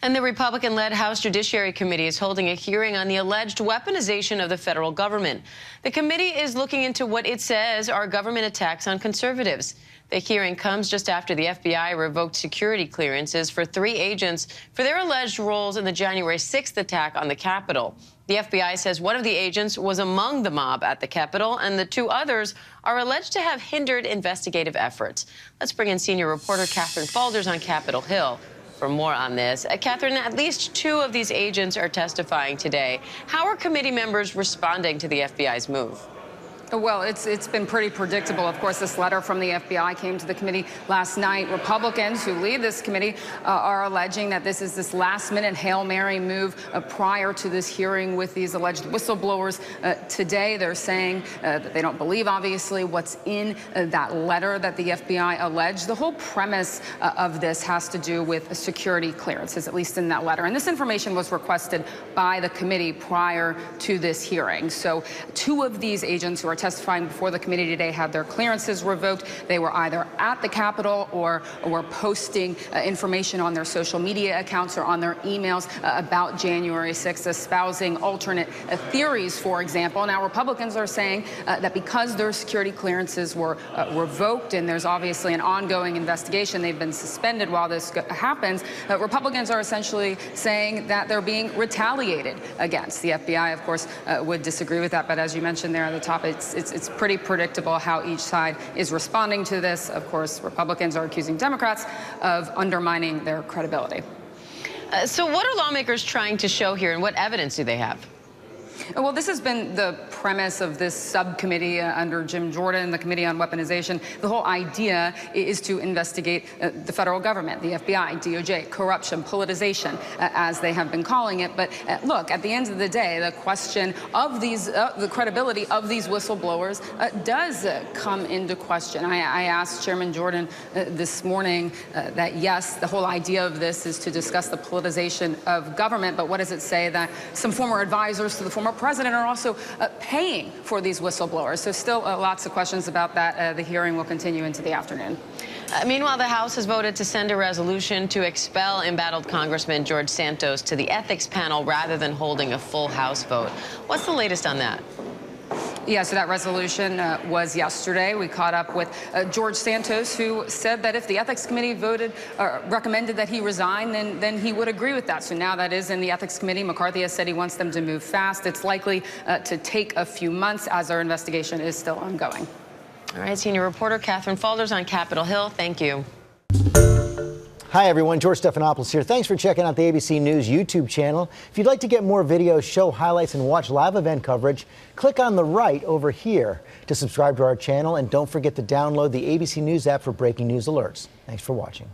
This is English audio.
And the Republican-led House Judiciary Committee is holding a hearing on the alleged weaponization of the federal government. The committee is looking into what it says are government attacks on conservatives. The hearing comes just after the FBI revoked security clearances for 3 agents for their alleged roles in the January 6th attack on the Capitol. The FBI says one of the agents was among the mob at the Capitol, and the 2 others are alleged to have hindered investigative efforts. Let's bring in Senior Reporter Katherine Faulders on Capitol Hill for more on this. Katherine, at least 2 of these agents are testifying today. How are committee members responding to the FBI's move? Well, it's been pretty predictable. Of course, this letter from the FBI came to the committee last night. Republicans who lead this committee are alleging that this is this last-minute Hail Mary move prior to this hearing with these alleged whistleblowers. Today, they're saying that they don't believe, obviously, what's in that letter that the FBI alleged. The whole premise of this has to do with security clearances, at least in that letter. And this information was requested by the committee prior to this hearing. So 2 of these agents who are testifying before the committee today had their clearances revoked. They were either at the Capitol or were posting information on their social media accounts or on their emails about January 6th, espousing alternate theories, for example. Now, Republicans are saying that because their security clearances were revoked and there's obviously an ongoing investigation, they've been suspended while this happens, Republicans are essentially saying that they're being retaliated against. The FBI, of course, would disagree with that, but as you mentioned there at the top, it's pretty predictable how each side is responding to this. Of course, Republicans are accusing Democrats of undermining their credibility. So what are lawmakers trying to show here, and what evidence do they have? Well, this has been the premise of this subcommittee under Jim Jordan, the Committee on Weaponization. The whole idea is to investigate the federal government, the FBI, DOJ, corruption, politicization, as they have been calling it. But look, at the end of the day, the question of these, the credibility of these whistleblowers does come into question. I asked Chairman Jordan this morning that, yes, the whole idea of this is to discuss the politicization of government, but what does it say that some former advisors to the former president are also paying for these whistleblowers? So still lots of questions about that. The hearing will continue into the afternoon. Meanwhile, the House has voted to send a resolution to expel embattled Congressman George Santos to the ethics panel rather than holding a full House vote. What's the latest on that? Yeah, so that resolution was yesterday. We caught up with George Santos, who said that if the Ethics Committee recommended that he resign, then he would agree with that. So now that is in the Ethics Committee. McCarthy has said he wants them to move fast. It's likely to take a few months as our investigation is still ongoing. All right, Senior Reporter Katherine Faulders on Capitol Hill. Thank you. Hi, everyone. George Stephanopoulos here. Thanks for checking out the ABC News YouTube channel. If you'd like to get more videos, show highlights, and watch live event coverage, click on the right over here to subscribe to our channel. And don't forget to download the ABC News app for breaking news alerts. Thanks for watching.